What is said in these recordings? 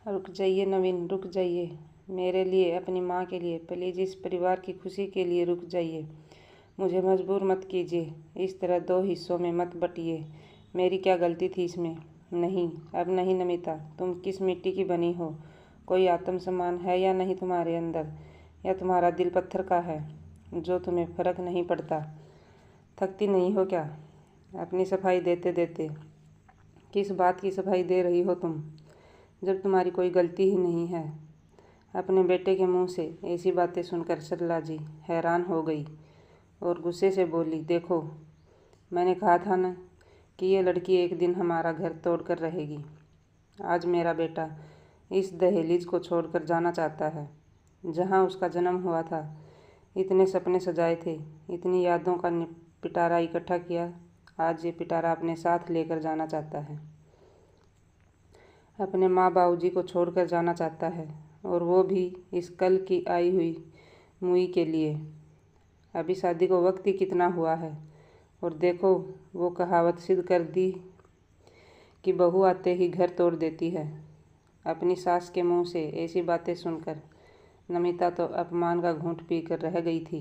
रुक जाइए नवीन, रुक जाइए। मेरे लिए, अपनी माँ के लिए, प्लीज़ इस परिवार की खुशी के लिए रुक जाइए। मुझे मजबूर मत कीजिए, इस तरह दो हिस्सों में मत बंटिए। मेरी क्या गलती थी इसमें? नहीं, अब नहीं नमिता, तुम किस मिट्टी की बनी हो? कोई आत्मसम्मान है या नहीं तुम्हारे अंदर, या तुम्हारा दिल पत्थर का है जो तुम्हें फर्क नहीं पड़ता? थकती नहीं हो क्या अपनी सफाई देते देते? किस बात की सफाई दे रही हो तुम, जब तुम्हारी कोई गलती ही नहीं है? अपने बेटे के मुंह से ऐसी बातें सुनकर सरला जी हैरान हो गई और गुस्से से बोली, देखो, मैंने कहा था ना कि ये लड़की एक दिन हमारा घर तोड़कर रहेगी। आज मेरा बेटा इस दहलीज को छोड़कर जाना चाहता है, जहाँ उसका जन्म हुआ था। इतने सपने सजाए थे, इतनी यादों का पिटारा इकट्ठा किया, आज ये पिटारा अपने साथ लेकर जाना चाहता है। अपने माँ बाबूजी को छोड़कर जाना चाहता है, और वो भी इस कल की आई हुई मुई के लिए। अभी शादी को वक्त ही कितना हुआ है, और देखो वो कहावत सिद्ध कर दी कि बहू आते ही घर तोड़ देती है। अपनी सास के मुंह से ऐसी बातें सुनकर नमिता तो अपमान का घूंट पीकर रह गई थी।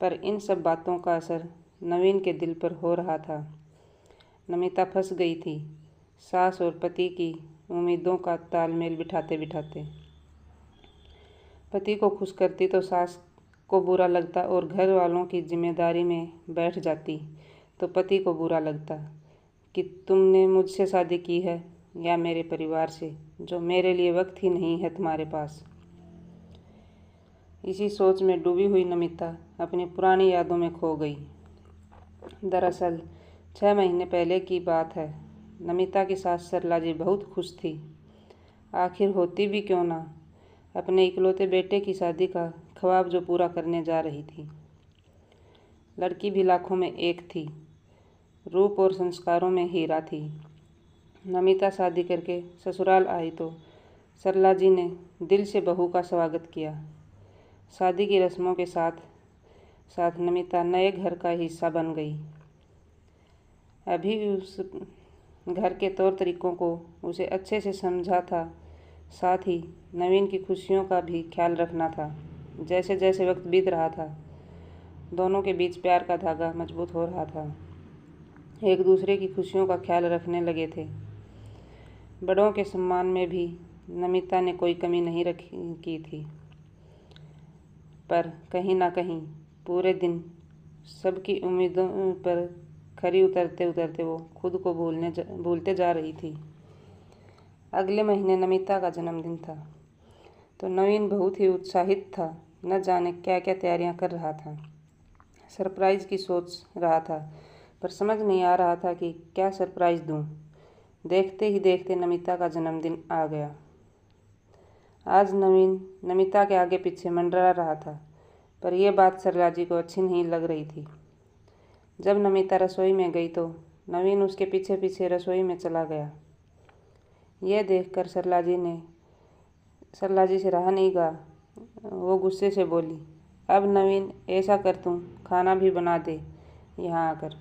पर इन सब बातों का असर नवीन के दिल पर हो रहा था। नमिता फंस गई थी सास और पति की उम्मीदों का तालमेल बिठाते बिठाते। पति को खुश करती तो सास को बुरा लगता, और घर वालों की जिम्मेदारी में बैठ जाती तो पति को बुरा लगता कि तुमने मुझसे शादी की है या मेरे परिवार से, जो मेरे लिए वक्त ही नहीं है तुम्हारे पास। इसी सोच में डूबी हुई नमिता अपनी पुरानी यादों में खो गई। दरअसल 6 महीने पहले की बात है। नमिता की सास सरला जी बहुत खुश थी। आखिर होती भी क्यों ना, अपने इकलौते बेटे की शादी का ख्वाब जो पूरा करने जा रही थी। लड़की भी लाखों में एक थी, रूप और संस्कारों में हीरा थी। नमिता शादी करके ससुराल आई तो सरला जी ने दिल से बहू का स्वागत किया। शादी की रस्मों के साथ साथ नमिता नए घर का हिस्सा बन गई। अभी उस घर के तौर तरीकों को उसे अच्छे से समझा था, साथ ही नवीन की खुशियों का भी ख्याल रखना था। जैसे जैसे वक्त बीत रहा था, दोनों के बीच प्यार का धागा मजबूत हो रहा था। एक दूसरे की खुशियों का ख्याल रखने लगे थे। बड़ों के सम्मान में भी नमिता ने कोई कमी नहीं रखी की थी, पर कहीं ना कहीं पूरे दिन सबकी उम्मीदों पर खरी उतरते उतरते वो खुद को भूलते जा रही थी। अगले महीने नमिता का जन्मदिन था, तो नवीन बहुत ही उत्साहित था। न जाने क्या क्या तैयारियां कर रहा था। सरप्राइज़ की सोच रहा था, पर समझ नहीं आ रहा था कि क्या सरप्राइज़ दूं। देखते ही देखते नमिता का जन्मदिन आ गया। आज नवीन नमिता के आगे पीछे मंडरा रहा था, पर यह बात सरला जी को अच्छी नहीं लग रही थी। जब नमिता रसोई में गई तो नवीन उसके पीछे पीछे रसोई में चला गया। यह देखकर सरला जी से रहा नहीं गया। वो गुस्से से बोली, अब नवीन ऐसा कर, तुम खाना भी बना दे यहाँ आकर।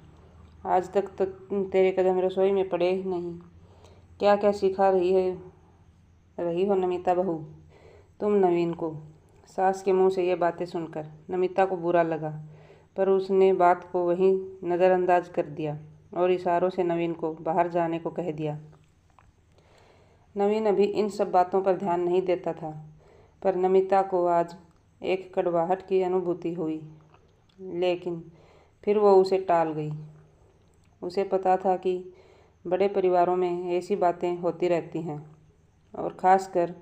आज तक तो तेरे कदम रसोई में पड़े ही नहीं। क्या क्या सिखा रही हो नमिता बहू तुम नवीन को। सास के मुंह से ये बातें सुनकर नमिता को बुरा लगा, पर उसने बात को वहीं नज़रअंदाज कर दिया और इशारों से नवीन को बाहर जाने को कह दिया। नवीन अभी इन सब बातों पर ध्यान नहीं देता था, पर नमिता को आज एक कड़वाहट की अनुभूति हुई, लेकिन फिर वो उसे टाल गई। उसे पता था कि बड़े परिवारों में ऐसी बातें होती रहती हैं, और ख़ासकर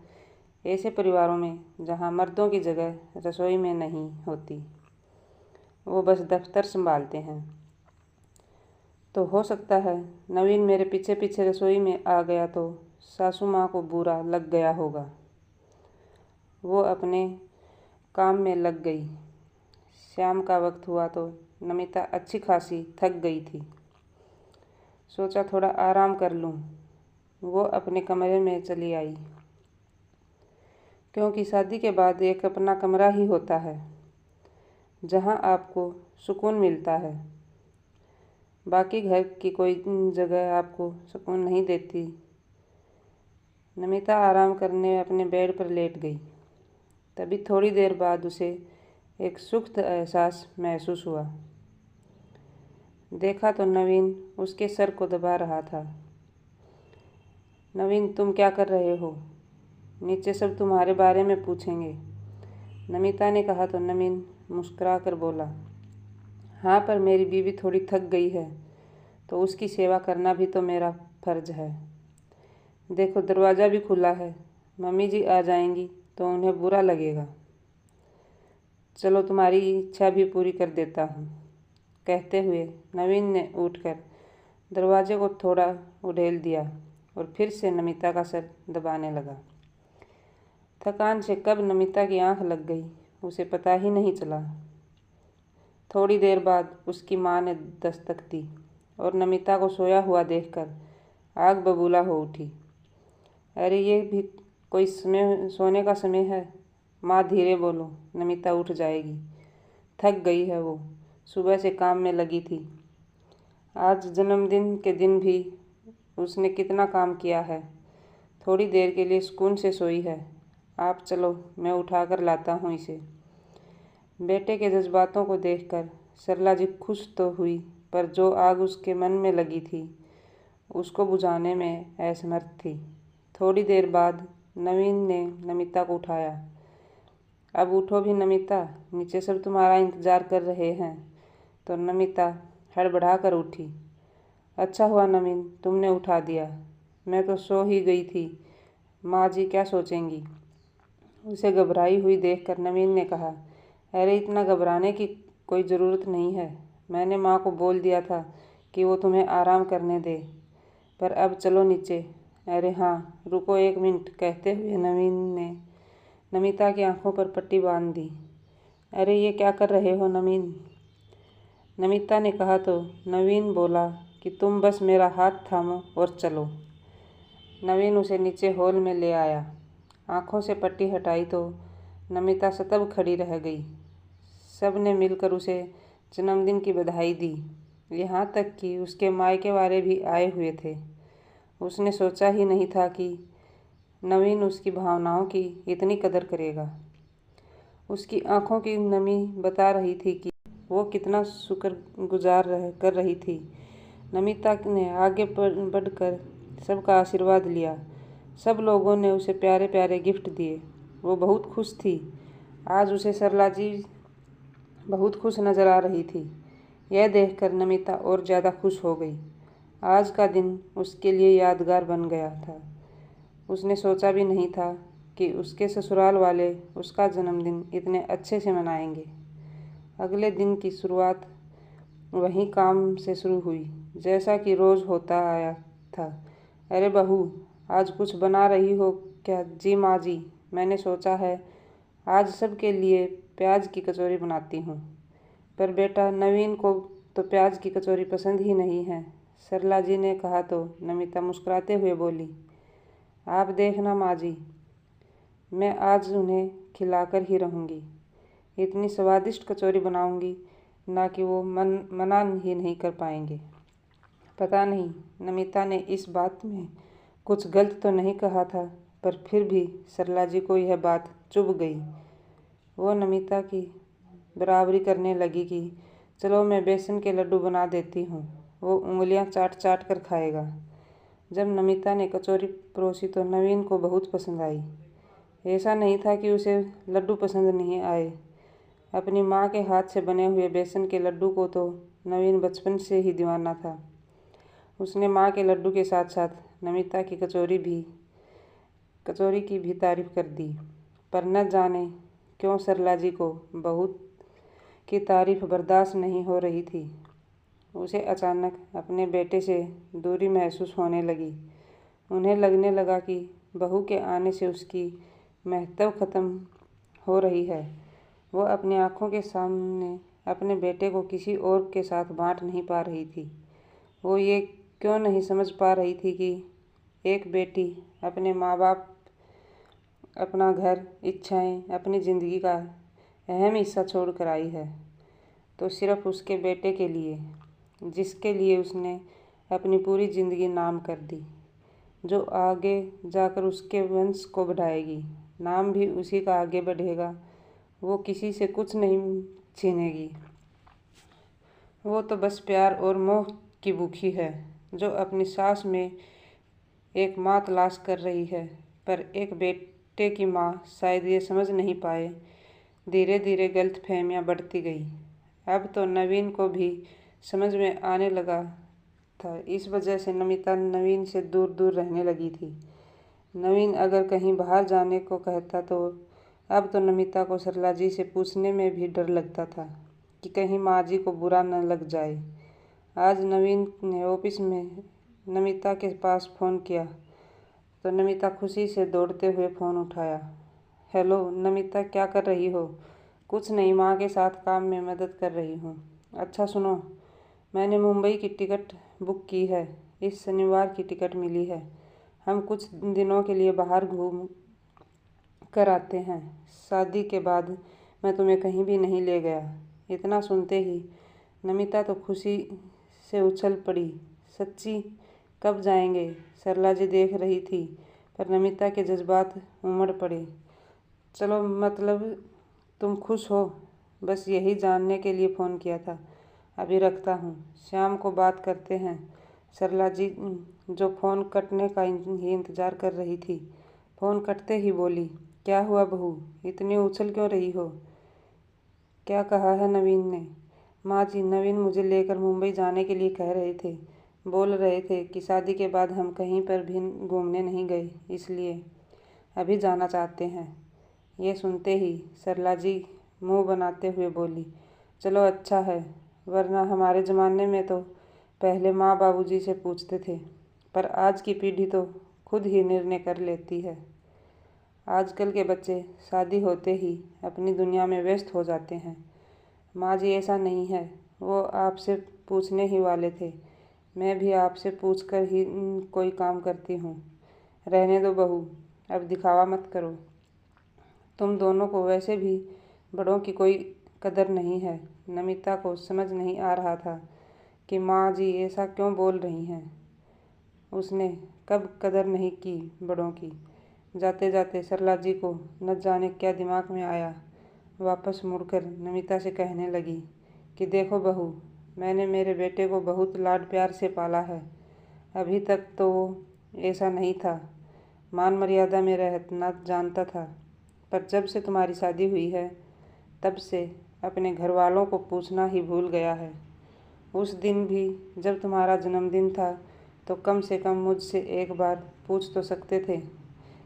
ऐसे परिवारों में जहाँ मर्दों की जगह रसोई में नहीं होती, वो बस दफ्तर संभालते हैं। तो हो सकता है नवीन मेरे पीछे पीछे रसोई में आ गया तो सासू माँ को बुरा लग गया होगा। वो अपने काम में लग गई। शाम का वक्त हुआ तो नमिता अच्छी खासी थक गई थी। सोचा थोड़ा आराम कर लूँ। वो अपने कमरे में चली आई, क्योंकि शादी के बाद एक अपना कमरा ही होता है जहाँ आपको सुकून मिलता है। बाकी घर की कोई जगह आपको सुकून नहीं देती। नमिता आराम करने अपने बेड पर लेट गई। तभी थोड़ी देर बाद उसे एक सुखद एहसास महसूस हुआ। देखा तो नवीन उसके सर को दबा रहा था। नवीन, तुम क्या कर रहे हो? नीचे सब तुम्हारे बारे में पूछेंगे, नमिता ने कहा तो नवीन मुस्कुरा कर बोला, हाँ, पर मेरी बीवी थोड़ी थक गई है तो उसकी सेवा करना भी तो मेरा फर्ज है। देखो, दरवाज़ा भी खुला है, मम्मी जी आ जाएंगी तो उन्हें बुरा लगेगा। चलो, तुम्हारी इच्छा भी पूरी कर देता हूँ। कहते हुए नवीन ने उठकर दरवाजे को थोड़ा उधेल दिया और फिर से नमिता का सर दबाने लगा। थकान से कब नमिता की आंख लग गई उसे पता ही नहीं चला। थोड़ी देर बाद उसकी माँ ने दस्तक दी और नमिता को सोया हुआ देखकर आग बबूला हो उठी। अरे, ये भी कोई सोने का समय है? माँ, धीरे बोलो, नमिता उठ जाएगी। थक गई है वो, सुबह से काम में लगी थी। आज जन्मदिन के दिन भी उसने कितना काम किया है। थोड़ी देर के लिए सुकून से सोई है। आप चलो, मैं उठाकर लाता हूँ इसे। बेटे के जज्बातों को देखकर सरला जी खुश तो हुई, पर जो आग उसके मन में लगी थी उसको बुझाने में असमर्थ थी। थोड़ी देर बाद नवीन ने नमिता को उठाया। अब उठो भी नमिता, नीचे सब तुम्हारा इंतज़ार कर रहे हैं। तो नमिता हड़बड़ा कर उठी। अच्छा हुआ नवीन, तुमने उठा दिया, मैं तो सो ही गई थी। माँ जी क्या सोचेंगी? उसे घबराई हुई देखकर नवीन ने कहा, अरे, इतना घबराने की कोई ज़रूरत नहीं है। मैंने माँ को बोल दिया था कि वो तुम्हें आराम करने दे। पर अब चलो नीचे। अरे हाँ, रुको 1 मिनट, कहते हुए नवीन ने नमिता की आंखों पर पट्टी बांध दी। अरे, ये क्या कर रहे हो नवीन? नमिता ने कहा तो नवीन बोला कि तुम बस मेरा हाथ थामो और चलो। नवीन उसे नीचे हॉल में ले आया। आंखों से पट्टी हटाई तो नमिता सतब खड़ी रह गई। सब ने मिलकर उसे जन्मदिन की बधाई दी, यहाँ तक कि उसके मायके वाले भी आए हुए थे। उसने सोचा ही नहीं था कि नवीन उसकी भावनाओं की इतनी कदर करेगा। उसकी आंखों की नमी बता रही थी कि वो कितना शुक्रगुजार कर रही थी। नमिता ने आगे बढ़कर सबका आशीर्वाद लिया। सब लोगों ने उसे प्यारे प्यारे गिफ्ट दिए। वो बहुत खुश थी। आज उसे सरला जी बहुत खुश नज़र आ रही थी। यह देखकर नमिता और ज़्यादा खुश हो गई। आज का दिन उसके लिए यादगार बन गया था। उसने सोचा भी नहीं था कि उसके ससुराल वाले उसका जन्मदिन इतने अच्छे से मनाएंगे। अगले दिन की शुरुआत वहीं काम से शुरू हुई, जैसा कि रोज़ होता आया था। अरे बहू, आज कुछ बना रही हो क्या? जी माँ जी, मैंने सोचा है आज सबके लिए प्याज की कचौरी बनाती हूँ। पर बेटा, नवीन को तो प्याज की कचौरी पसंद ही नहीं है, सरला जी ने कहा तो नमिता मुस्कुराते हुए बोली, आप देखना माँ जी, मैं आज उन्हें खिलाकर ही रहूँगी। इतनी स्वादिष्ट कचौरी बनाऊँगी ना कि वो मना ही नहीं कर पाएंगे। पता नहीं नमिता ने इस बात में कुछ गलत तो नहीं कहा था, पर फिर भी सरला जी को यह बात चुभ गई। वो नमिता की बराबरी करने लगी कि चलो, मैं बेसन के लड्डू बना देती हूँ, वो उंगलियाँ चाट चाट कर खाएगा। जब नमिता ने कचौरी परोसी तो नवीन को बहुत पसंद आई। ऐसा नहीं था कि उसे लड्डू पसंद नहीं आए। अपनी माँ के हाथ से बने हुए बेसन के लड्डू को तो नवीन बचपन से ही दीवाना था। उसने माँ के लड्डू के साथ साथ नमिता की कचौरी की भी तारीफ कर दी। पर न जाने क्यों सरला जी को बहू की तारीफ बर्दाश्त नहीं हो रही थी। उसे अचानक अपने बेटे से दूरी महसूस होने लगी। उन्हें लगने लगा कि बहू के आने से उसकी महत्व खत्म हो रही है। वो अपनी आंखों के सामने अपने बेटे को किसी और के साथ बांट नहीं पा रही थी। वो ये क्यों नहीं समझ पा रही थी कि एक बेटी अपने माँ बाप, अपना घर, इच्छाएं, अपनी ज़िंदगी का अहम हिस्सा छोड़ कर आई है तो सिर्फ उसके बेटे के लिए, जिसके लिए उसने अपनी पूरी ज़िंदगी नाम कर दी। जो आगे जाकर उसके वंश को बढ़ाएगी। नाम भी उसी का आगे बढ़ेगा। वो किसी से कुछ नहीं छीनेगी। वो तो बस प्यार और मोह की भूखी है, जो अपनी सांस में एक माँ तलाश कर रही है। पर एक बेटे की माँ शायद ये समझ नहीं पाए। धीरे धीरे गलतफहमियाँ बढ़ती गई। अब तो नवीन को भी समझ में आने लगा था। इस वजह से नमिता नवीन से दूर दूर रहने लगी थी। नवीन अगर कहीं बाहर जाने को कहता तो अब तो नमिता को सरला जी से पूछने में भी डर लगता था कि कहीं माँ जी को बुरा न लग जाए। आज नवीन ने ऑफिस में नमिता के पास फ़ोन किया तो नमिता खुशी से दौड़ते हुए फ़ोन उठाया। हेलो नमिता, क्या कर रही हो? कुछ नहीं, माँ के साथ काम में मदद कर रही हूँ। अच्छा सुनो, मैंने मुंबई की टिकट बुक की है। इस शनिवार की टिकट मिली है। हम कुछ दिनों के लिए बाहर घूम कर आते हैं। शादी के बाद मैं तुम्हें कहीं भी नहीं ले गया। इतना सुनते ही नमिता तो खुशी से उछल पड़ी। सच्ची? कब जाएंगे? सरला जी देख रही थी, पर नमिता के जज्बात उमड़ पड़े। चलो, मतलब तुम खुश हो? बस यही जानने के लिए फ़ोन किया था। अभी रखता हूँ, शाम को बात करते हैं। सरला जी जो फ़ोन कटने का ही इंतज़ार कर रही थी, फ़ोन कटते ही बोली, क्या हुआ बहू, इतनी उछल क्यों रही हो? क्या कहा है नवीन ने? माँ जी, नवीन मुझे लेकर मुंबई जाने के लिए कह रहे थे। बोल रहे थे कि शादी के बाद हम कहीं पर भी घूमने नहीं गए, इसलिए अभी जाना चाहते हैं। ये सुनते ही सरला जी मुंह बनाते हुए बोली, चलो अच्छा है, वरना हमारे ज़माने में तो पहले माँ बाबूजी से पूछते थे, पर आज की पीढ़ी तो खुद ही निर्णय कर लेती है। आजकल के बच्चे शादी होते ही अपनी दुनिया में व्यस्त हो जाते हैं। माँ जी, ऐसा नहीं है, वो आपसे पूछने ही वाले थे। मैं भी आपसे पूछकर ही कोई काम करती हूँ। रहने दो बहू, अब दिखावा मत करो। तुम दोनों को वैसे भी बड़ों की कोई कदर नहीं है। नमिता को समझ नहीं आ रहा था कि माँ जी ऐसा क्यों बोल रही हैं। उसने कब कदर नहीं की बड़ों की। जाते जाते सरला जी को न जाने क्या दिमाग में आया। वापस मुड़कर नमिता से कहने लगी कि देखो बहू, मैंने मेरे बेटे को बहुत लाड प्यार से पाला है। अभी तक तो वो ऐसा नहीं था, मान मर्यादा में रहना जानता था, पर जब से तुम्हारी शादी हुई है तब से अपने घर वालों को पूछना ही भूल गया है। उस दिन भी जब तुम्हारा जन्मदिन था तो कम से कम मुझसे एक बार पूछ तो सकते थे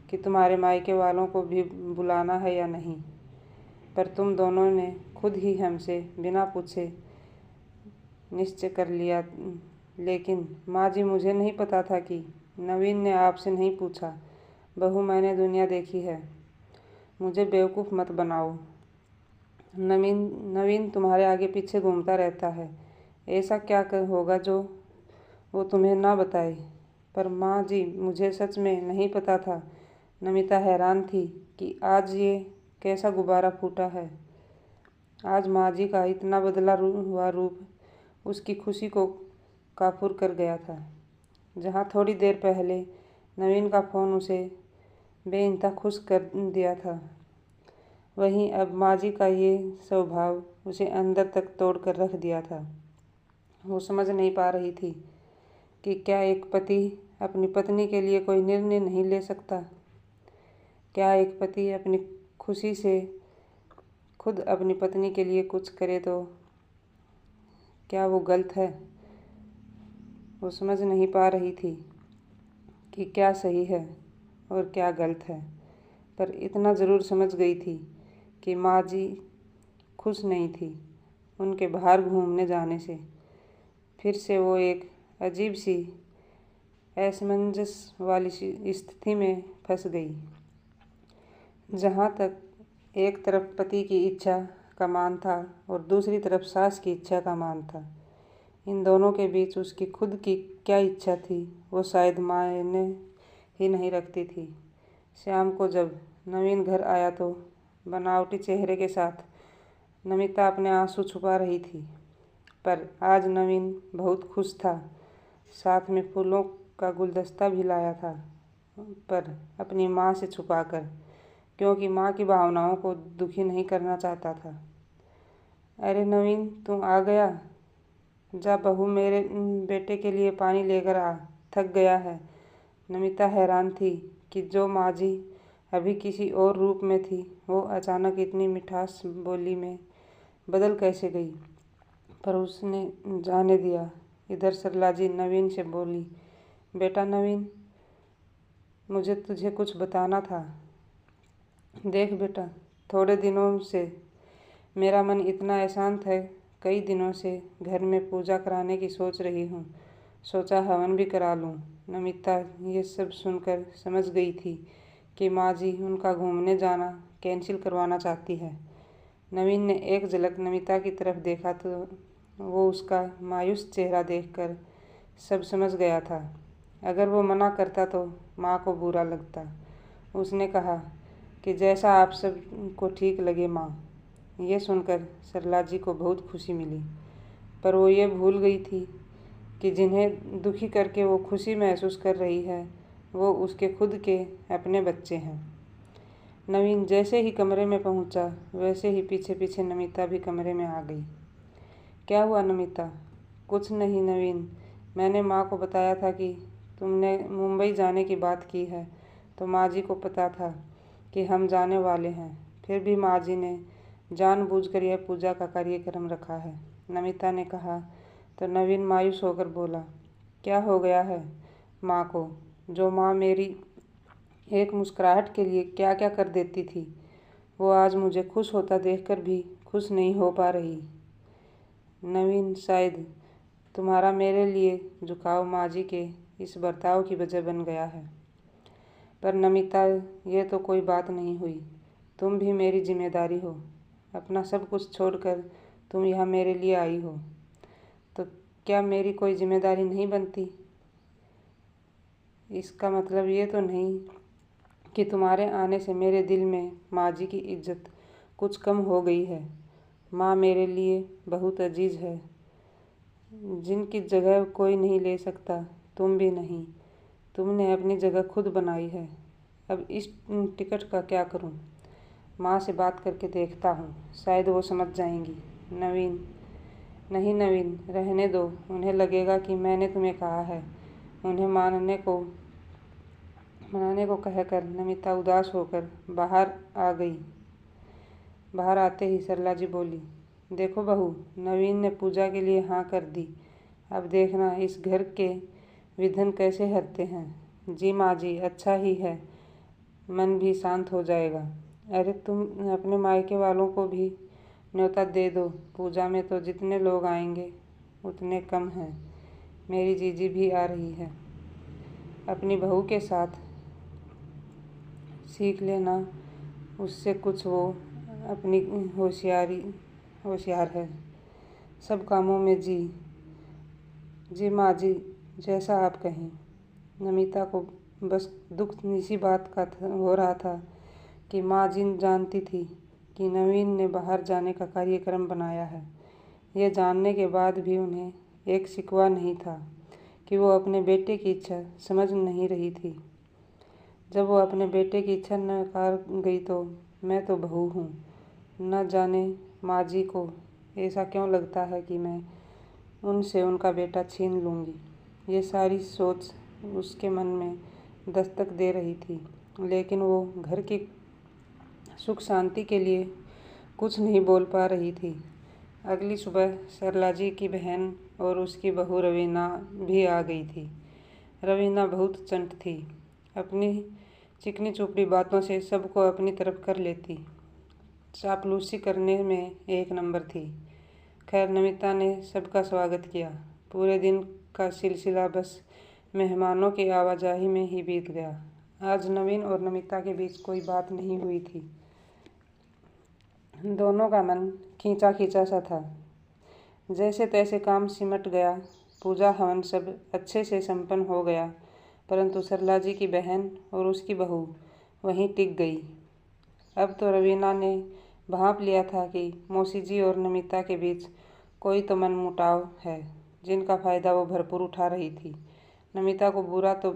कि तुम्हारे मायके वालों को भी बुलाना है या नहीं। पर तुम दोनों ने खुद ही हमसे बिना पूछे निश्चय कर लिया। लेकिन माँ जी, मुझे नहीं पता था कि नवीन ने आपसे नहीं पूछा। बहू, मैंने दुनिया देखी है, मुझे बेवकूफ़ मत बनाओ। नवीन तुम्हारे आगे पीछे घूमता रहता है। ऐसा क्या होगा जो वो तुम्हें ना बताए? पर माँ जी, मुझे सच में नहीं पता था। नमिता हैरान थी कि आज ये कैसा गुब्बारा फूटा है। आज माँ जी का इतना बदला हुआ रूप उसकी खुशी को काफूर कर गया था। जहाँ थोड़ी देर पहले नवीन का फ़ोन उसे बेइंतहा खुश कर दिया था, वहीं अब माँ जी का ये स्वभाव उसे अंदर तक तोड़ कर रख दिया था। वो समझ नहीं पा रही थी कि क्या एक पति अपनी पत्नी के लिए कोई निर्णय नहीं ले सकता? क्या एक पति अपनी खुशी से खुद अपनी पत्नी के लिए कुछ करे तो क्या वो गलत है? वो समझ नहीं पा रही थी कि क्या सही है और क्या गलत है, पर इतना ज़रूर समझ गई थी कि माँ जी खुश नहीं थी उनके बाहर घूमने जाने से। फिर से वो एक अजीब सी असमंजस वाली स्थिति में फंस गई, जहाँ तक एक तरफ पति की इच्छा का मान था और दूसरी तरफ सास की इच्छा का मान था। इन दोनों के बीच उसकी खुद की क्या इच्छा थी वो शायद मायने ही नहीं रखती थी। शाम को जब नवीन घर आया तो बनावटी चेहरे के साथ नमिता अपने आंसू छुपा रही थी, पर आज नवीन बहुत खुश था। साथ में फूलों का गुलदस्ता भी लाया था, पर अपनी माँ से छुपाकर, क्योंकि माँ की भावनाओं को दुखी नहीं करना चाहता था। अरे नवीन, तुम आ गया। जा बहू, मेरे बेटे के लिए पानी लेकर आ, थक गया है। नमिता हैरान थी कि जो माँ जी अभी किसी और रूप में थी, वो अचानक इतनी मिठास बोली में बदल कैसे गई। पर उसने जाने दिया। इधर सरला जी नवीन से बोली, बेटा नवीन, मुझे तुझे कुछ बताना था। देख बेटा, थोड़े दिनों से मेरा मन इतना अशांत है, कई दिनों से घर में पूजा कराने की सोच रही हूँ, सोचा हवन भी करा लूँ। नमिता ये सब सुनकर समझ गई थी कि माँ जी उनका घूमने जाना कैंसिल करवाना चाहती है। नवीन ने एक झलक नमिता की तरफ देखा तो वो उसका मायूस चेहरा देखकर सब समझ गया था। अगर वो मना करता तो माँ को बुरा लगता। उसने कहा कि जैसा आप सब को ठीक लगे माँ। ये सुनकर सरला जी को बहुत खुशी मिली, पर वो ये भूल गई थी कि जिन्हें दुखी करके वो खुशी महसूस कर रही है, वो उसके खुद के अपने बच्चे हैं। नवीन जैसे ही कमरे में पहुंचा, वैसे ही पीछे पीछे नमिता भी कमरे में आ गई। क्या हुआ नमिता? कुछ नहीं नवीन, मैंने माँ को बताया था कि तुमने मुंबई जाने की बात की है, तो माँ जी को पता था कि हम जाने वाले हैं, फिर भी माँ जी ने जानबूझकर यह पूजा का कार्यक्रम रखा है, नमिता ने कहा। तो नवीन मायूस होकर बोला, क्या हो गया है माँ को, जो माँ मेरी एक मुस्कुराहट के लिए क्या क्या कर देती थी, वो आज मुझे खुश होता देखकर भी खुश नहीं हो पा रही। नवीन, शायद तुम्हारा मेरे लिए झुकाव माँ जी के इस बर्ताव की वजह बन गया है। पर नमिता, ये तो कोई बात नहीं हुई, तुम भी मेरी जिम्मेदारी हो। अपना सब कुछ छोड़कर तुम यहाँ मेरे लिए आई हो, तो क्या मेरी कोई जिम्मेदारी नहीं बनती? इसका मतलब ये तो नहीं कि तुम्हारे आने से मेरे दिल में माँ जी की इज्जत कुछ कम हो गई है। माँ मेरे लिए बहुत अजीज है, जिनकी जगह कोई नहीं ले सकता, तुम भी नहीं। तुमने अपनी जगह खुद बनाई है। अब इस टिकट का क्या करूं? माँ से बात करके देखता हूँ, शायद वो समझ जाएंगी। नवीन, नहीं नवीन, रहने दो, उन्हें लगेगा कि मैंने तुम्हें कहा है। उन्हें मनाने को कहकर नमिता उदास होकर बाहर आ गई। बाहर आते ही सरला जी बोली, देखो बहू, नवीन ने पूजा के लिए हाँ कर दी। अब देखना इस घर के विघ्न कैसे हटते हैं। जी माँ जी, अच्छा ही है, मन भी शांत हो जाएगा। अरे तुम अपने मायके वालों को भी न्योता दे दो, पूजा में तो जितने लोग आएंगे उतने कम हैं। मेरी जीजी भी आ रही है। अपनी बहू के साथ सीख लेना उससे कुछ, वो अपनी होशियार है सब कामों में। जी माँ जी, जैसा आप कहें। नमिता को बस दुख इसी बात का हो रहा था कि माँ जी जानती थी कि नवीन ने बाहर जाने का कार्यक्रम बनाया है। यह जानने के बाद भी उन्हें एक शिकवा नहीं था कि वो अपने बेटे की इच्छा समझ नहीं रही थी। जब वो अपने बेटे की इच्छा नकार गई तो मैं तो बहू हूँ, न जाने माँ जी को ऐसा क्यों लगता है कि मैं उनसे उनका बेटा छीन लूँगी। ये सारी सोच उसके मन में दस्तक दे रही थी, लेकिन वो घर की सुख शांति के लिए कुछ नहीं बोल पा रही थी। अगली सुबह सरला जी की बहन और उसकी बहू रवीना भी आ गई थी। रवीना बहुत चंट थी, अपनी चिकनी चुपड़ी बातों से सबको अपनी तरफ कर लेती, चापलूसी करने में एक नंबर थी। खैर, नमिता ने सबका स्वागत किया। पूरे दिन का सिलसिला बस मेहमानों की आवाजाही में ही बीत गया। आज नवीन और नमिता के बीच कोई बात नहीं हुई थी। दोनों का मन खींचा खींचा सा था। जैसे तैसे काम सिमट गया। पूजा हवन सब अच्छे से संपन्न हो गया, परंतु सरला जी की बहन और उसकी बहू वहीं टिक गई। अब तो रवीना ने भांप लिया था कि मौसी जी और नमिता के बीच कोई तो मनमुटाव है, जिनका फ़ायदा वो भरपूर उठा रही थी। नमिता को बुरा तो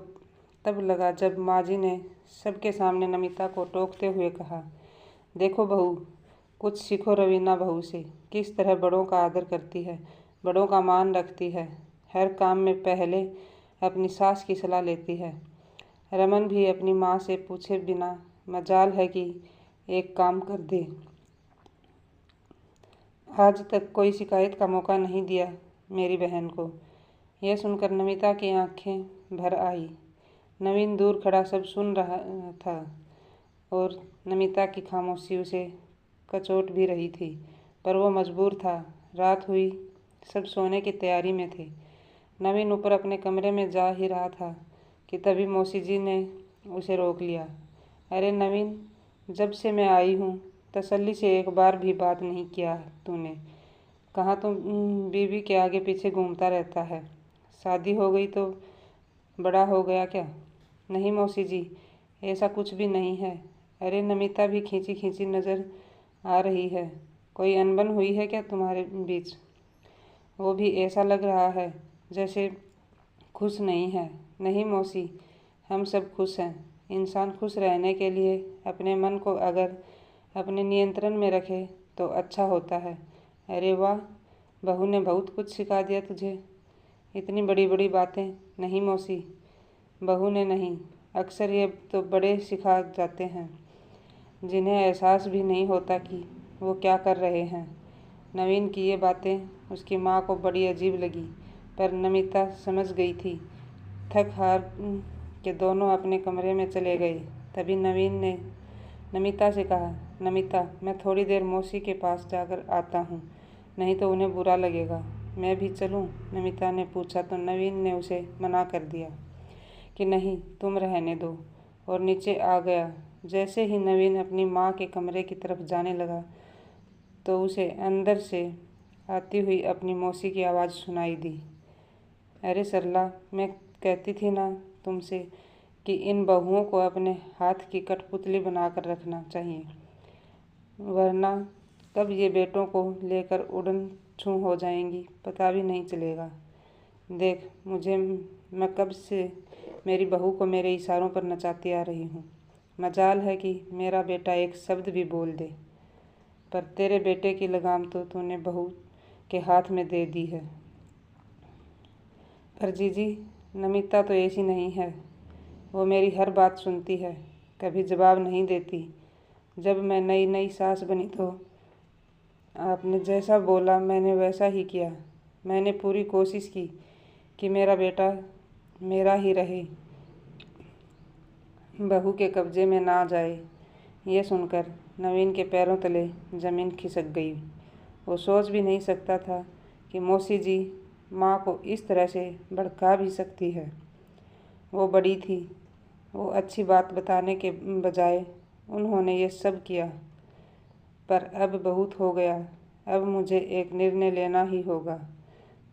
तब लगा जब माँ जी ने सबके सामने नमिता को टोकते हुए कहा, देखो बहू, कुछ सीखो रवीना बहू से, किस तरह बड़ों का आदर करती है, बड़ों का मान रखती है, हर काम में पहले अपनी सास की सलाह लेती है। रमन भी अपनी माँ से पूछे बिना मजाल है कि एक काम कर दे। आज तक कोई शिकायत का मौका नहीं दिया मेरी बहन को। यह सुनकर नमिता की आंखें भर आई। नवीन दूर खड़ा सब सुन रहा था और नमिता की खामोशी उसे कचोट भी रही थी, पर वो मजबूर था। रात हुई, सब सोने की तैयारी में थे। नवीन ऊपर अपने कमरे में जा ही रहा था कि तभी मौसी जी ने उसे रोक लिया। अरे नवीन, जब से मैं आई हूँ तसल्ली से एक बार भी बात नहीं किया तूने। कहाँ तुम बीवी के आगे पीछे घूमता रहता है। शादी हो गई तो बड़ा हो गया क्या? नहीं मौसी जी, ऐसा कुछ भी नहीं है। अरे नमिता भी खींची खींची नज़र आ रही है। कोई अनबन हुई है क्या तुम्हारे बीच? वो भी ऐसा लग रहा है जैसे खुश नहीं है। नहीं मौसी, हम सब खुश हैं। इंसान खुश रहने के लिए अपने मन को अगर अपने नियंत्रण में रखे तो अच्छा होता है। अरे वाह, बहू ने बहुत कुछ सिखा दिया तुझे। इतनी बड़ी बड़ी बातें। नहीं मौसी, बहू ने नहीं, अक्सर ये तो बड़े सिखा जाते हैं जिन्हें एहसास भी नहीं होता कि वो क्या कर रहे हैं। नवीन की ये बातें उसकी माँ को बड़ी अजीब लगी, पर नमिता समझ गई थी। थक हार के दोनों अपने कमरे में चले गए। तभी नवीन ने नमिता से कहा, नमिता, मैं थोड़ी देर मौसी के पास जाकर आता हूँ, नहीं तो उन्हें बुरा लगेगा। मैं भी चलूँ? नमिता ने पूछा तो नवीन ने उसे मना कर दिया कि नहीं, तुम रहने दो, और नीचे आ गया। जैसे ही नवीन अपनी माँ के कमरे की तरफ जाने लगा तो उसे अंदर से आती हुई अपनी मौसी की आवाज़ सुनाई दी। अरे सरला, मैं कहती थी ना तुमसे कि इन बहुओं को अपने हाथ की कठपुतली बनाकर रखना चाहिए, वरना कब ये बेटों को लेकर उड़न छू हो जाएंगी पता भी नहीं चलेगा। देख, मैं कब से मेरी बहू को मेरे इशारों पर नचाती आ रही हूँ। मजाल है कि मेरा बेटा एक शब्द भी बोल दे, पर तेरे बेटे की लगाम तो तूने बहू के हाथ में दे दी है। पर जीजी, नमिता तो ऐसी नहीं है। वो मेरी हर बात सुनती है, कभी जवाब नहीं देती। जब मैं नई नई सास बनी तो आपने जैसा बोला मैंने वैसा ही किया। मैंने पूरी कोशिश की कि मेरा बेटा मेरा ही रहे, बहू के कब्जे में ना जाए। ये सुनकर नवीन के पैरों तले ज़मीन खिसक गई। वो सोच भी नहीं सकता था कि मौसी जी माँ को इस तरह से भड़का भी सकती है। वो बड़ी थी, वो अच्छी बात बताने के बजाय उन्होंने ये सब किया। पर अब बहुत हो गया। अब मुझे एक निर्णय लेना ही होगा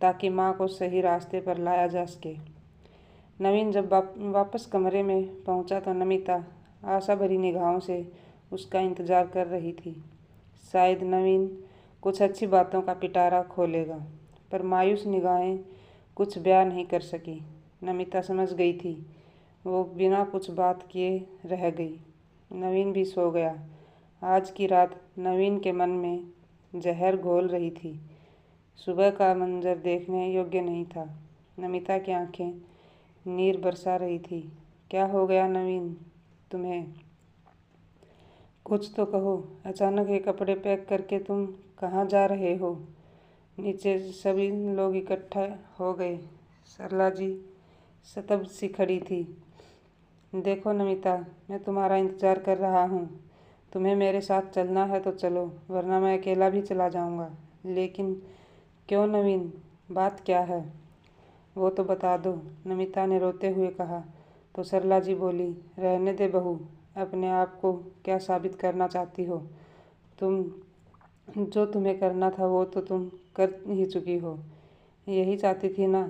ताकि माँ को सही रास्ते पर लाया जा सके। नवीन जब वापस कमरे में पहुंचा तो नमिता आशा भरी निगाहों से उसका इंतज़ार कर रही थी। शायद नवीन कुछ अच्छी बातों का पिटारा खोलेगा, पर मायूस निगाहें कुछ बयान नहीं कर सकी। नमिता समझ गई थी। वो बिना कुछ बात किए रह गई। नवीन भी सो गया। आज की रात नवीन के मन में जहर घोल रही थी। सुबह का मंजर देखने योग्य नहीं था। नमिता की आंखें नीर बरसा रही थी। क्या हो गया नवीन तुम्हें? कुछ तो कहो। अचानक ये कपड़े पैक करके तुम कहाँ जा रहे हो? नीचे सभी लोग इकट्ठा हो गए। सरला जी स्तब्ध सी खड़ी थी। देखो नमिता, मैं तुम्हारा इंतज़ार कर रहा हूँ। तुम्हें मेरे साथ चलना है तो चलो, वरना मैं अकेला भी चला जाऊँगा। लेकिन क्यों नवीन, बात क्या है? वो तो बता दो, नमिता ने रोते हुए कहा। तो सरला जी बोली, रहने दे बहू, अपने आप को क्या साबित करना चाहती हो? जो तुम्हें करना था वो तो तुम कर ही चुकी हो। यही चाहती थी ना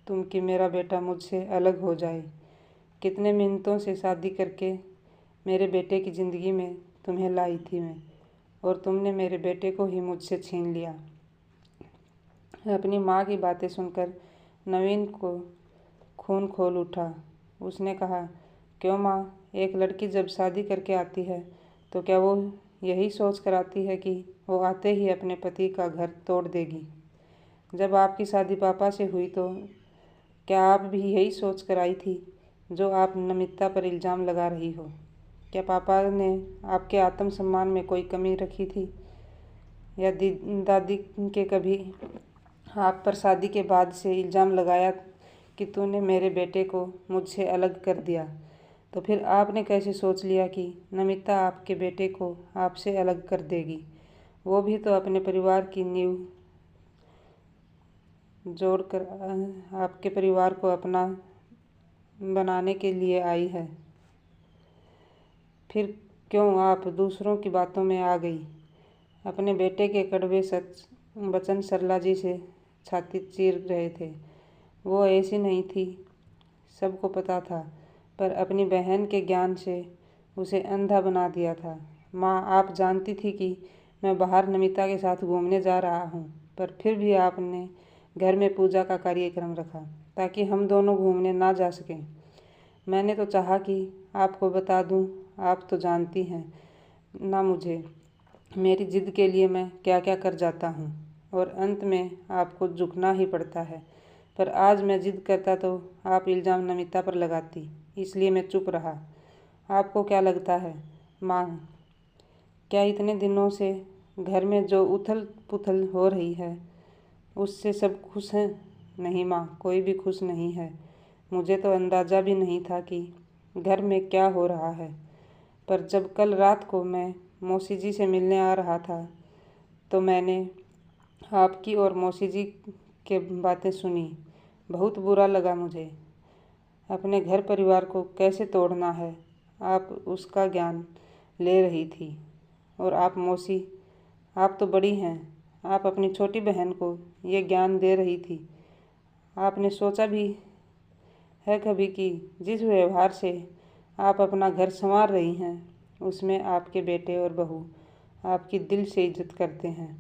तुम कि मेरा बेटा मुझसे अलग हो जाए। कितने मिनटों से शादी करके मेरे बेटे की ज़िंदगी में तुम्हें लाई थी मैं, और तुमने मेरे बेटे को ही मुझसे छीन लिया। अपनी माँ की बातें सुनकर नवीन को खून खोल उठा। उसने कहा, क्यों माँ, एक लड़की जब शादी करके आती है तो क्या वो यही सोच कर आती है कि वो आते ही अपने पति का घर तोड़ देगी? जब आपकी शादी पापा से हुई तो क्या आप भी यही सोच कर आई थी जो आप नमिता पर इल्ज़ाम लगा रही हो? क्या पापा ने आपके आत्मसम्मान में कोई कमी रखी थी? या दादी के कभी आप पर शादी के बाद से इल्ज़ाम लगाया कि तूने मेरे बेटे को मुझसे अलग कर दिया? तो फिर आपने कैसे सोच लिया कि नमिता आपके बेटे को आपसे अलग कर देगी? वो भी तो अपने परिवार की नींव जोड़कर आपके परिवार को अपना बनाने के लिए आई है। फिर क्यों आप दूसरों की बातों में आ गई? अपने बेटे के कड़वे सच वचन सरला जी से छाती चीर रहे थे। वो ऐसी नहीं थी, सबको पता था, पर अपनी बहन के ज्ञान से उसे अंधा बना दिया था। माँ, आप जानती थी कि मैं बाहर नमिता के साथ घूमने जा रहा हूँ, पर फिर भी आपने घर में पूजा का कार्यक्रम रखा ताकि हम दोनों घूमने ना जा सकें। मैंने तो चाहा कि आपको बता दूँ, आप तो जानती हैं ना मुझे, मेरी ज़िद के लिए मैं क्या क्या कर जाता हूँ और अंत में आपको झुकना ही पड़ता है। पर आज मैं ज़िद करता तो आप इल्ज़ाम नमिता पर लगाती, इसलिए मैं चुप रहा। आपको क्या लगता है माँ, क्या इतने दिनों से घर में जो उथल पुथल हो रही है उससे सब खुश हैं? नहीं माँ, कोई भी खुश नहीं है। मुझे तो अंदाज़ा भी नहीं था कि घर में क्या हो रहा है, पर जब कल रात को मैं मौसी जी से मिलने आ रहा था तो मैंने आपकी और मौसी जी के बातें सुनी। बहुत बुरा लगा मुझे। अपने घर परिवार को कैसे तोड़ना है आप उसका ज्ञान ले रही थी। और आप मौसी, आप तो बड़ी हैं, आप अपनी छोटी बहन को ये ज्ञान दे रही थी। आपने सोचा भी है कभी कि जिस व्यवहार से आप अपना घर संवार रही हैं उसमें आपके बेटे और बहू आपकी दिल से इज्जत करते हैं?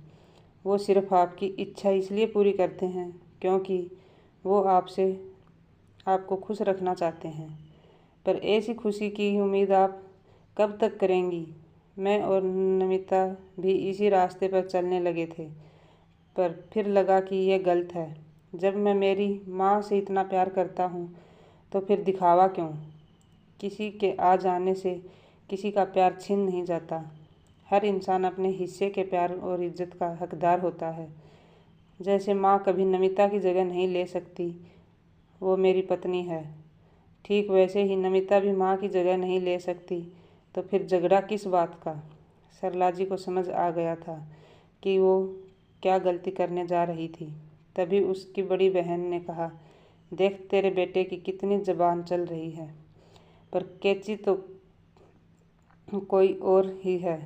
वो सिर्फ आपकी इच्छा इसलिए पूरी करते हैं क्योंकि वो आपको खुश रखना चाहते हैं। पर ऐसी खुशी की उम्मीद आप कब तक करेंगी? मैं और नमिता भी इसी रास्ते पर चलने लगे थे, पर फिर लगा कि यह गलत है। जब मैं मेरी माँ से इतना प्यार करता हूँ तो फिर दिखावा क्यों? किसी के आ जाने से किसी का प्यार छीन नहीं जाता। हर इंसान अपने हिस्से के प्यार और इज्जत का हकदार होता है। जैसे माँ कभी नमिता की जगह नहीं ले सकती, वो मेरी पत्नी है, ठीक वैसे ही नमिता भी माँ की जगह नहीं ले सकती, तो फिर झगड़ा किस बात का? सरला जी को समझ आ गया था कि वो क्या गलती करने जा रही थी। तभी उसकी बड़ी बहन ने कहा, देख तेरे बेटे की कितनी ज़बान चल रही है, पर कैची तो कोई और ही है।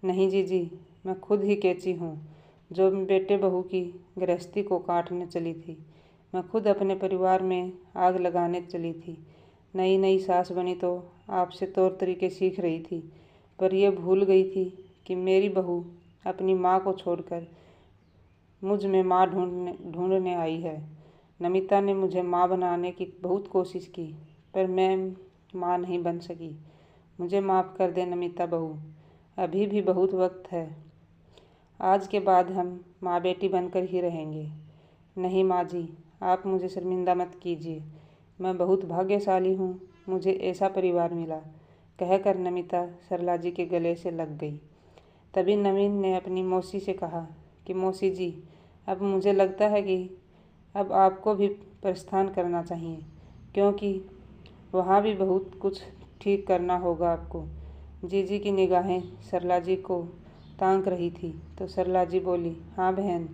नहीं जीजी, मैं खुद ही कैची हूँ जो बेटे बहू की गृहस्थी को काटने चली थी। मैं खुद अपने परिवार में आग लगाने चली थी। नई नई सास बनी तो आपसे तौर तरीके सीख रही थी, पर यह भूल गई थी कि मेरी बहू अपनी माँ को छोड़कर मुझ में माँ ढूंढने आई है। नमिता ने मुझे माँ बनाने की बहुत कोशिश की, पर मैं माँ नहीं बन सकी। मुझे माफ़ कर दे नमिता बहू, अभी भी बहुत वक्त है। आज के बाद हम माँ बेटी बनकर ही रहेंगे। नहीं माँ जी, आप मुझे शर्मिंदा मत कीजिए। मैं बहुत भाग्यशाली हूँ, मुझे ऐसा परिवार मिला, कहकर नमिता सरला जी के गले से लग गई। तभी नवीन ने अपनी मौसी से कहा कि मौसी जी, अब मुझे लगता है कि अब आपको भी प्रस्थान करना चाहिए, क्योंकि वहाँ भी बहुत कुछ ठीक करना होगा आपको। जीजी की निगाहें सरला जी को ताक रही थी तो सरला जी बोली, हाँ बहन,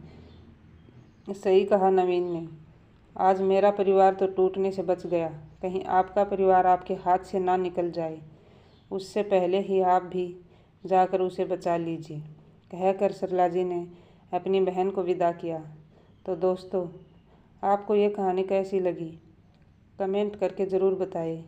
सही कहा नवीन ने। आज मेरा परिवार तो टूटने से बच गया, कहीं आपका परिवार आपके हाथ से ना निकल जाए, उससे पहले ही आप भी जाकर उसे बचा लीजिए, कहकर सरला जी ने अपनी बहन को विदा किया। तो दोस्तों, आपको ये कहानी कैसी लगी? कमेंट करके ज़रूर बताएं।